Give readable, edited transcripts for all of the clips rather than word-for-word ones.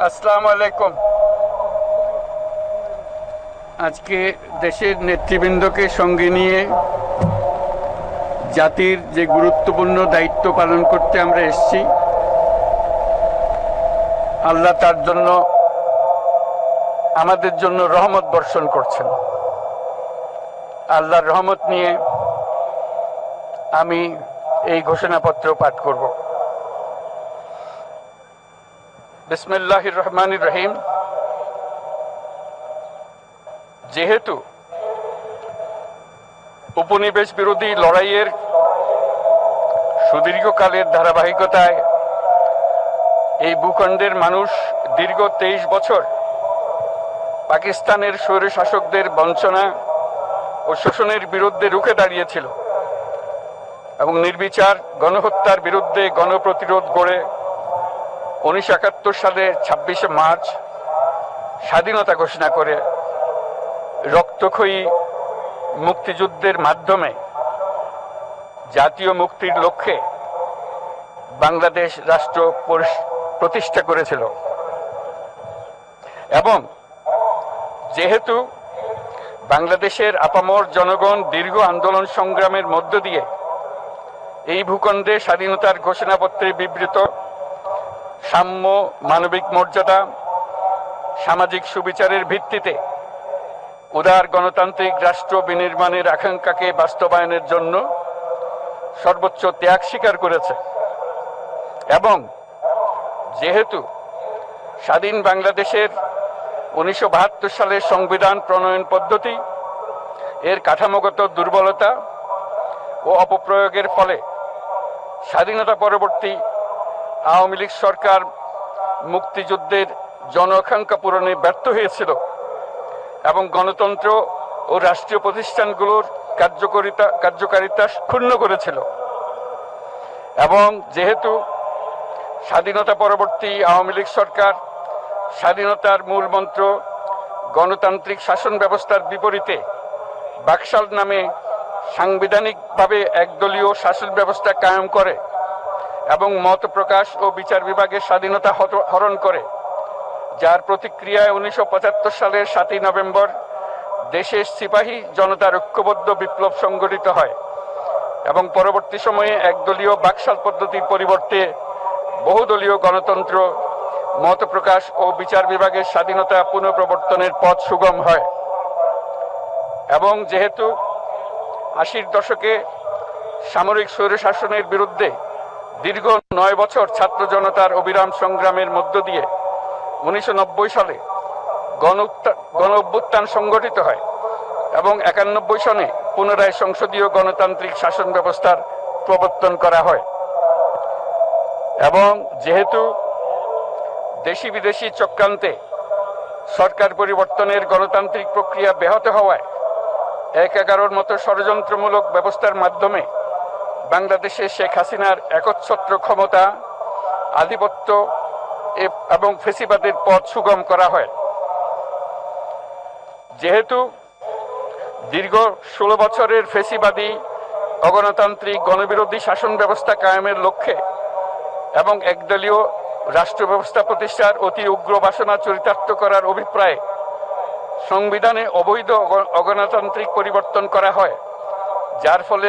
আসসালামু আলাইকুম। আজকে দেশের নেতৃবৃন্দকে সঙ্গে নিয়ে জাতির যে গুরুত্বপূর্ণ দায়িত্ব পালন করতে আমরা এসেছি, আল্লাহ তার জন্য আমাদের জন্য রহমত বর্ষণ করছেন। আল্লাহর রহমত নিয়ে আমি এই ঘোষণাপত্র পাঠ করব। বিসমিল্লাহির রহমানির রহিম। যেহেতু উপনিবেশ বিরোধী লড়াইয়ের সুদীর্ঘকালের ধারাবাহিকতায় এই ভূখণ্ডের মানুষ দীর্ঘ 23 বছর পাকিস্তানের স্বৈরশাসকদের বঞ্চনা ও শোষণের বিরুদ্ধে রুখে দাঁড়িয়েছিল এবং নির্বিচার গণহত্যার বিরুদ্ধে গণপ্রতিরোধ গড়ে 1971 সালে 26শে মার্চ স্বাধীনতা ঘোষণা করে রক্তক্ষয়ী মুক্তিযুদ্ধের মাধ্যমে জাতীয় মুক্তির লক্ষ্যে বাংলাদেশ রাষ্ট্র প্রতিষ্ঠা করেছিল। এবং যেহেতু বাংলাদেশের আপামর জনগণ দীর্ঘ আন্দোলন সংগ্রামের মধ্য দিয়ে এই ভূখণ্ডে স্বাধীনতার ঘোষণাপত্রে বিবৃত সাম্য, মানবিক মর্যাদা, সামাজিক সুবিচারের ভিত্তিতে উদার গণতান্ত্রিক রাষ্ট্র বিনির্মাণের আকাঙ্ক্ষাকে বাস্তবায়নের জন্য সর্বোচ্চ ত্যাগ স্বীকার করেছে, এবং যেহেতু স্বাধীন বাংলাদেশের 1972 সালের সংবিধান প্রণয়ন পদ্ধতি এর কাঠামোগত দুর্বলতা ও অপপ্রয়োগের ফলে স্বাধীনতা পরবর্তী আওয়ামী লীগ সরকার মুক্তিযুদ্ধের জন আকাঙ্ক্ষা পূরণে ব্যর্থ হয়েছিল এবং গণতন্ত্র ও রাষ্ট্রীয় প্রতিষ্ঠানগুলোর কার্যকারিতা ক্ষুণ্ণ করেছিল। এবং যেহেতু স্বাধীনতা পরবর্তী আওয়ামী লীগ সরকার স্বাধীনতার মূল মন্ত্র গণতান্ত্রিক শাসন ব্যবস্থার বিপরীতে বাকশাল নামে সাংবিধানিকভাবে একদলীয় শাসন ব্যবস্থা কায়েম করে এবং মত প্রকাশ ও বিচার বিভাগের স্বাধীনতা হরণ করে, যার প্রতিক্রিয়ায় 1975 সালের 7ই নভেম্বর দেশের সিপাহী জনতার ঐক্যবদ্ধ বিপ্লব সংগঠিত হয় এবং পরবর্তী সময়ে একদলীয় বাকশাল পদ্ধতির পরিবর্তে বহুদলীয় গণতন্ত্র, মত প্রকাশ ও বিচার বিভাগের স্বাধীনতা পুনঃপ্রবর্তনের পথ সুগম হয়। এবং যেহেতু 80-র দশকে সামরিক স্বৈরশাসনের বিরুদ্ধে দীর্ঘ 9 বছর ছাত্র জনতার অবিরাম সংগ্রামের মধ্য দিয়ে 1990 সালে গণ অভ্যুত্থান সংগঠিত হয় এবং 91 সনে পুনরায় সংসদীয় গণতান্ত্রিক শাসন ব্যবস্থার প্রবর্তন করা হয়। এবং যেহেতু দেশি বিদেশি চক্রান্তে সরকার পরিবর্তনের গণতান্ত্রিক প্রক্রিয়া ব্যাহত হওয়ায় 1/11 মতো ষড়যন্ত্রমূলক ব্যবস্থার মাধ্যমে বাংলাদেশে শেখ হাসিনার একচ্ছত্র ক্ষমতা, আধিপত্য এবং ফেসিবাদের পথ সুগম করা হয়। যেহেতু দীর্ঘ 16 বছরের ফেসিবাদী অগণতান্ত্রিক গণবিরোধী শাসন ব্যবস্থা কায়েমের লক্ষ্যে এবং একদলীয় রাষ্ট্র ব্যবস্থা প্রতিষ্ঠার অতি উগ্র বাসনা চরিতার্থ করার অভিপ্রায়ে সংবিধানে অবৈধ অগণতান্ত্রিক পরিবর্তন করা হয়, যার ফলে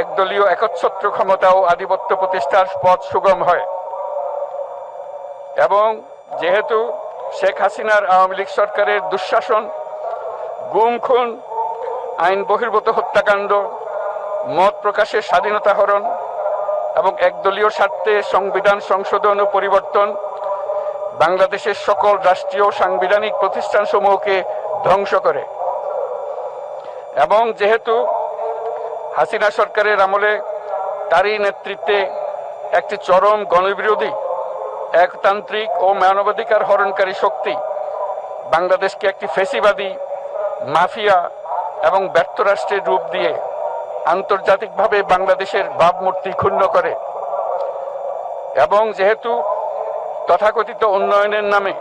একদলীয় একচ্ছত্র ক্ষমতা ও আধিপত্য প্রতিষ্ঠার পথ সুগম হয়। এবং যেহেতু শেখ হাসিনার আওয়ামী লীগ সরকারের দুঃশাসন, গুম খুন, আইন বহির্ভূত হত্যাকাণ্ড, মত প্রকাশের স্বাধীনতা হরণ এবং একদলীয় স্বার্থে সংবিধান সংশোধন ও পরিবর্তন বাংলাদেশের সকল রাষ্ট্রীয় সাংবিধানিক প্রতিষ্ঠানসমূহকে ধ্বংস করে। এবং যেহেতু হাসিনা সরকারের আমলে তারই নেতৃত্বে একটি চরম গণবিরোধী, একতান্ত্রিক ও মানবাধিকার হরণকারী শক্তি বাংলাদেশকে একটি ফেসিবাদী, মাফিয়া এবং ব্যর্থ রাষ্ট্রের রূপ দিয়ে আন্তর্জাতিকভাবে বাংলাদেশের ভাবমূর্তি ক্ষুণ্ণ করে। এবং যেহেতু তথাকথিত উন্নয়নের নামে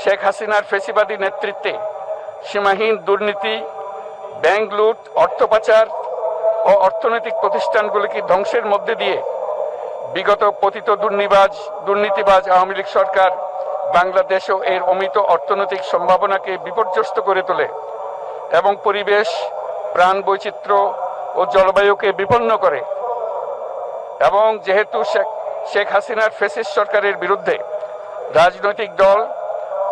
শেখ হাসিনার ফেসিবাদী নেতৃত্বে সীমাহীন দুর্নীতি, ব্যাংক লুট, অর্থ পাচার ও অর্থনৈতিক প্রতিষ্ঠানগুলিকে ধ্বংসের মধ্যে দিয়ে বিগত পতিত দুর্নীতিবাজ আওয়ামী লীগ সরকার বাংলাদেশ ও এর অমিত অর্থনৈতিক সম্ভাবনাকে বিপর্যস্ত করে তোলে এবং পরিবেশ, প্রাণ বৈচিত্র্য ও জলবায়ুকে বিপন্ন করে। এবং যেহেতু শেখ হাসিনার ফ্যাসিস্ট সরকারের বিরুদ্ধে রাজনৈতিক দল,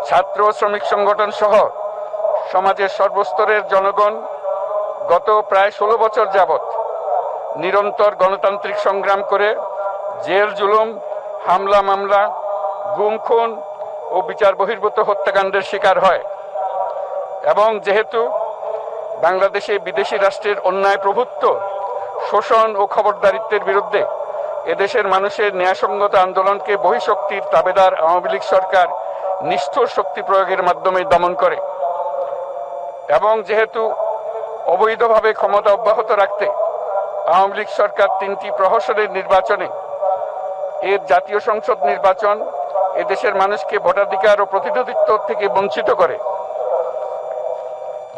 ছাত্র শ্রমিক সংগঠন সহ সমাজের সর্বস্তরের জনগণ গত প্রায় 16 বছর যাবৎ নিরন্তর গণতান্ত্রিক সংগ্রাম করে জেল জুলুম, হামলা মামলা, গুম খুন ও বিচার বহির্ভূত হত্যাকাণ্ডের শিকার হয়। এবং যেহেতু বাংলাদেশে বিদেশি রাষ্ট্রের অন্যায় প্রভুত্ব, শোষণ ও খবরদারিত্বের বিরুদ্ধে এদেশের মানুষের ন্যায়সঙ্গত আন্দোলনকে বহিঃশক্তির তাবেদার আওয়ামী লীগ সরকার নিষ্ঠুর শক্তি প্রয়োগের মাধ্যমে দমন করে। এবং যেহেতু অবৈধভাবে ক্ষমতা অব্যাহত রাখতে আওয়ামী লীগ সরকার 3টি প্রহসনের নির্বাচনে এর জাতীয় সংসদ নির্বাচন এদেশের মানুষকে ভোটাধিকার ও প্রতিনিধিত্ব থেকে বঞ্চিত করে।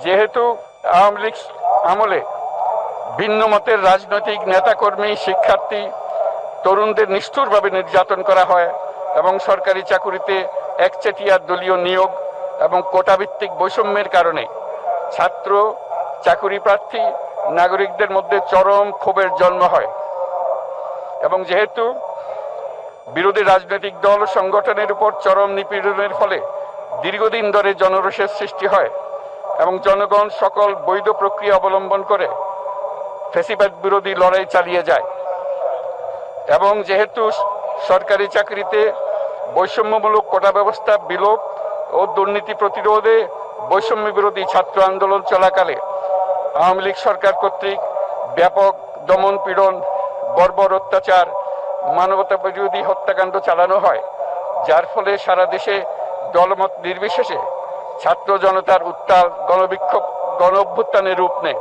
যেহেতু আওয়ামী লীগ আমলে ভিন্ন মতের রাজনৈতিক নেতাকর্মী, শিক্ষার্থী, তরুণদের নিষ্ঠুরভাবে নির্যাতন করা হয় এবং সরকারি চাকুরিতে একচেটিয়া দলীয় নিয়োগ এবং কোটাভিত্তিক বৈষম্যের কারণে ছাত্র, চাকুরি প্রার্থী, নাগরিকদের মধ্যে চরম ক্ষোভের জন্ম হয়। এবং যেহেতু বিরোধী রাজনৈতিক দল ও সংগঠনের উপর চরম নিপীড়নের ফলে দীর্ঘদিন ধরে জনরোষের সৃষ্টি হয় এবং জনগণ সকল বৈধ প্রক্রিয়া অবলম্বন করে ফ্যাসিবাদ বিরোধী লড়াই চালিয়ে যায়। এবং যেহেতু সরকারি চাকরিতে বৈষম্যমূলক কোটা ব্যবস্থা বিলোপ ও দুর্নীতি প্রতিরোধে বৈষম্য বিরোধী ছাত্র আন্দোলন চলাকালে আওয়ামী লীগ সরকার কর্তৃক ব্যাপক দমন পীড়ন, বর্বর অত্যাচার, মানবতা বিরোধী হত্যাকাণ্ড চালানো হয়, যার ফলে সারা দেশে দলমত নির্বিশেষে ছাত্র জনতার উত্তাল গণবিক্ষোভ গণ অভ্যুত্থানের রূপ নেয়।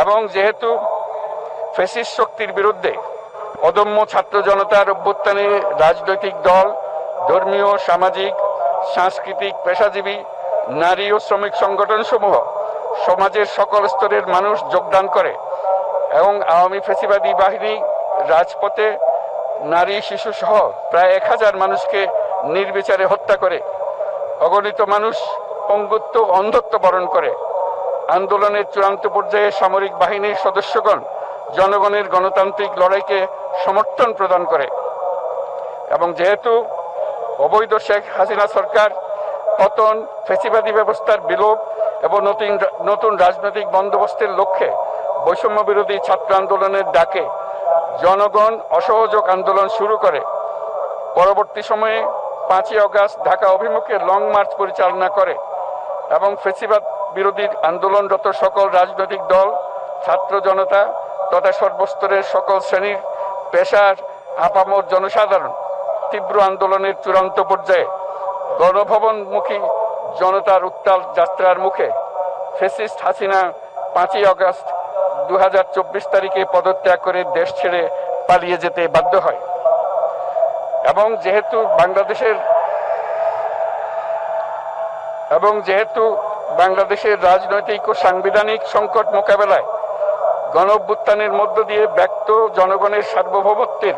এবং যেহেতু ফ্যাসিস্ট শক্তির বিরুদ্ধে অদম্য ছাত্র জনতার অভ্যুত্থানে রাজনৈতিক দল, ধর্মীয়, সামাজিক, সাংস্কৃতিক, পেশাজীবী, নারী ও শ্রমিক সংগঠন সমূহ সমাজের সকল স্তরের মানুষ যোগদান করে এবং আওয়ামী ফ্যাসিবাদী বাহিনী রাজপথে নারী, শিশু সহ প্রায় 1000 মানুষকে নির্বিচারে হত্যা করে, অগণিত মানুষ পঙ্গুত্ব, অন্ধত্ব বরণ করে। আন্দোলনের চূড়ান্ত পর্যায়ে সামরিক বাহিনীর সদস্যগণ জনগণের গণতান্ত্রিক লড়াইকে সমর্থন প্রদান করে। এবং যেহেতু অবৈধ শেখ হাসিনা সরকার পতন, ফ্যাসিবাদী ব্যবস্থার বিলোপ এবং নতুন রাজনৈতিক বন্দোবস্তের লক্ষ্যে বৈষম্য বিরোধী ছাত্র আন্দোলনের ডাকে জনগণ অসহযোগ আন্দোলন শুরু করে, পরবর্তী সময়ে 5ই আগস্ট ঢাকা অভিমুখে লং মার্চ পরিচালনা করে এবং ফ্যাসিবাদ বিরোধী আন্দোলনরত সকল রাজনৈতিক দল, ছাত্র জনতা তথা সর্বস্তরের সকল শ্রেণীর, পেশার, আপামর জনসাধারণ তীব্র আন্দোলনের চূড়ান্ত পর্যায়ে গণভবনমুখী জনতার উত্তাল যাত্রার মুখে ফ্যাসিস্ট হাসিনা 5ই আগস্ট 2024 তারিখে পদত্যাগ করে দেশ ছেড়ে পালিয়ে যেতে বাধ্য হয়। এবং যেহেতু বাংলাদেশের রাজনৈতিক ও সাংবিধানিক সংকট মোকাবেলায় গণ অভ্যুত্থানের মধ্য দিয়ে ব্যক্ত জনগণের সার্বভৌমত্বের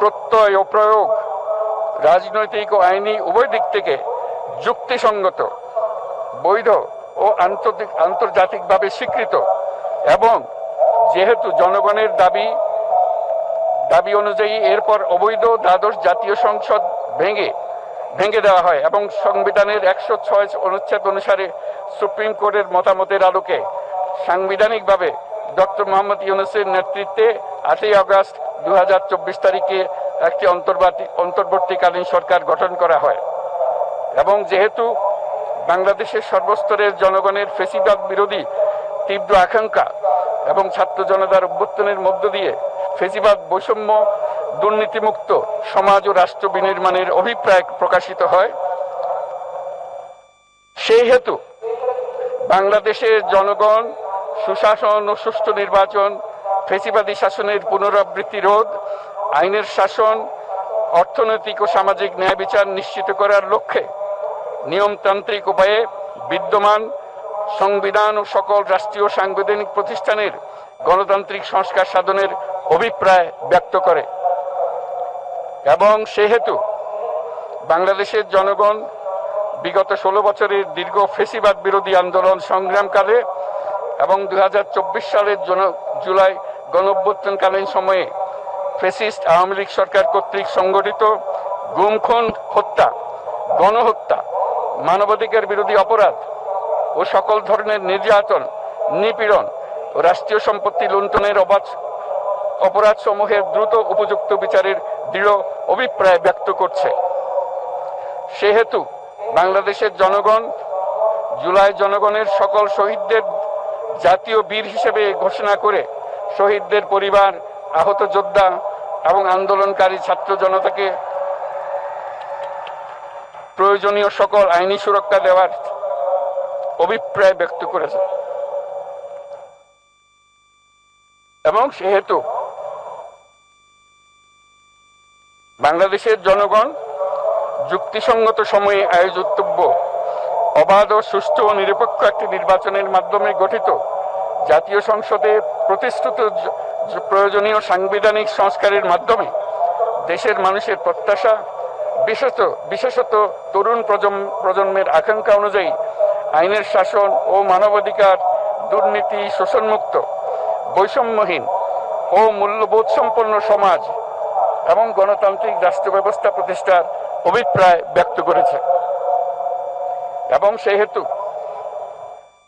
প্রত্যয় ও প্রয়োগ রাজনৈতিক ও আইনি উভয় দিক থেকে যুক্তিসঙ্গত, বৈধ ও আন্তর্জাতিকভাবে স্বীকৃত এবং যেহেতু জনগণের দাবি অনুযায়ী এরপর অবৈধ দ্বাদশ জাতীয় সংসদ ভেঙে দেওয়া হয় এবং সংবিধানের 106 অনুচ্ছেদ অনুসারে সুপ্রিম কোর্টের মতামতের আলোকে সাংবিধানিকভাবে ডক্টর মোহাম্মদ ইউনূসের নেতৃত্বে 8ই আগস্ট 2024 তারিখে একটি অন্তর্বর্তীকালীন সরকার গঠন করা হয়। এবং যেহেতু বাংলাদেশের সর্বস্তরের জনগণের ফ্যাসিবাদ বিরোধী তীব্র আকাঙ্ক্ষা এবং ছাত্র জনতার অভ্যুত্থানের মধ্য দিয়ে ফ্যাসিবাদ, বৈষম্য, দুর্নীতিমুক্ত সমাজ ও রাষ্ট্র বিনির্মাণের অভিপ্রায় প্রকাশিত হয়, সেই হেতু বাংলাদেশের জনগণ সুশাসন ও সুষ্ঠু নির্বাচন, ফ্যাসিবাদী শাসনের পুনরাবৃত্তি রোধ, আইনের শাসন, অর্থনৈতিক ও সামাজিক ন্যায় বিচার নিশ্চিত করার লক্ষ্যে নিয়মতান্ত্রিক উপায়ে বিদ্যমান সংবিধান ও সকল রাষ্ট্রীয় সাংবিধানিক প্রতিষ্ঠানের গণতান্ত্রিক সংস্কার সাধনের অভিপ্রায় ব্যক্ত করে। এবং সেহেতু বাংলাদেশের জনগণ বিগত 16 বছরের দীর্ঘ ফ্যাসিবাদ বিরোধী আন্দোলন সংগ্রামকালে এবং 2024 সালের জুলাই গণঅভ্যুত্থানকালীন সময়ে ফ্যাসিস্ট আওয়ামী লীগ সরকার কর্তৃক সংগঠিত গুম খুন, হত্যা, গণহত্যা, মানবাধিকার বিরোধী অপরাধ ও সকল ধরনের নির্যাতন, নিপীড়ন ও রাষ্ট্রীয় সম্পত্তি লুণ্ঠনের অপরাধ সমূহের দ্রুত উপযুক্ত বিচারের দৃঢ় অভিপ্রায় ব্যক্ত করছে। সেহেতু বাংলাদেশের জনগণ জুলাই জনগণের সকল শহীদদের জাতীয় বীর হিসেবে ঘোষণা করে শহীদদের পরিবার, আহত যোদ্ধা এবং আন্দোলনকারী ছাত্র জনতাকে প্রয়োজনীয় সকল আইনি সুরক্ষা দেওয়ার অভিপ্রায় ব্যক্ত করেছে। এবং সেহেতু বাংলাদেশের জনগণ যুক্তিসঙ্গত সময়ে আয়োজিতব্য অবাধ ও সুষ্ঠু ও নিরপেক্ষ একটি নির্বাচনের মাধ্যমে গঠিত জাতীয় সংসদে প্রতিশ্রুত প্রয়োজনীয় সাংবিধানিক সংস্কারের মাধ্যমে দেশের মানুষের প্রত্যাশা, বিশেষত তরুণ প্রজন্মের আকাঙ্ক্ষা অনুযায়ী আইনের শাসন ও মানবাধিকার, দুর্নীতি, শোষণমুক্ত, বৈষম্যহীন ও মূল্যবোধ সম্পন্ন সমাজ এবং গণতান্ত্রিক রাষ্ট্র ব্যবস্থা প্রতিষ্ঠার অভিপ্রায় ব্যক্ত করেছে। এবং সেহেতু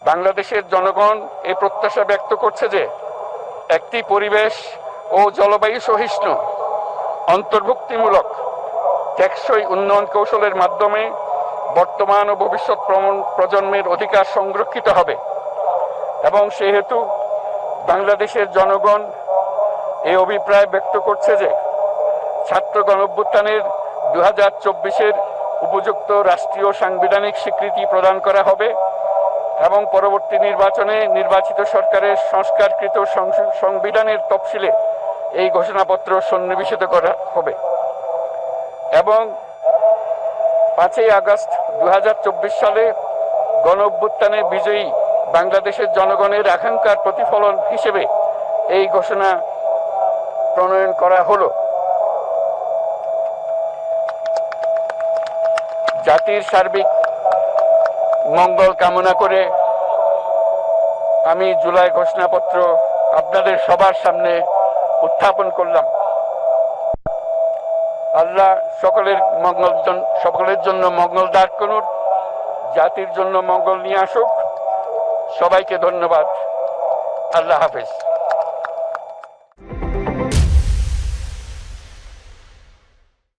বাংলাদেশের জনগণ এই প্রত্যাশা ব্যক্ত করছে যে একটি পরিবেশ ও জলবায়ু সহিষ্ণু, অন্তর্ভুক্তিমূলক, টেকসই উন্নয়ন কৌশলের মাধ্যমে বর্তমান ও ভবিষ্যৎ প্রজন্মের অধিকার সংরক্ষিত হবে। এবং সেহেতু বাংলাদেশের জনগণ এই অভিপ্রায় ব্যক্ত করছে যে ছাত্র গণঅভ্যুত্থানের 2024-এর উপযুক্ত রাষ্ট্রীয় সাংবিধানিক স্বীকৃতি প্রদান করা হবে এবং পরবর্তী নির্বাচনে নির্বাচিত সরকারের সংস্কারকৃত সংবিধানের তফসিলে এই ঘোষণাপত্র সন্নিবেশিত করা হবে। এবং 5ই আগস্ট 2024 সালে গণঅভ্যুত্থানে বিজয়ী বাংলাদেশের জনগণের আকাঙ্ক্ষার প্রতিফলন হিসেবে এই ঘোষণা প্রণয়ন করা হলো। জাতির সার্বিক মঙ্গল কামনা করে আমি জুলাই ঘোষণাপত্র আপনাদের সবার সামনে উত্থাপন করলাম। আল্লাহ সকলের জন্য মঙ্গল দান করুন, জাতির জন্য মঙ্গল নিয়ে আসুক। সবাইকে ধন্যবাদ। আল্লাহ হাফেজ।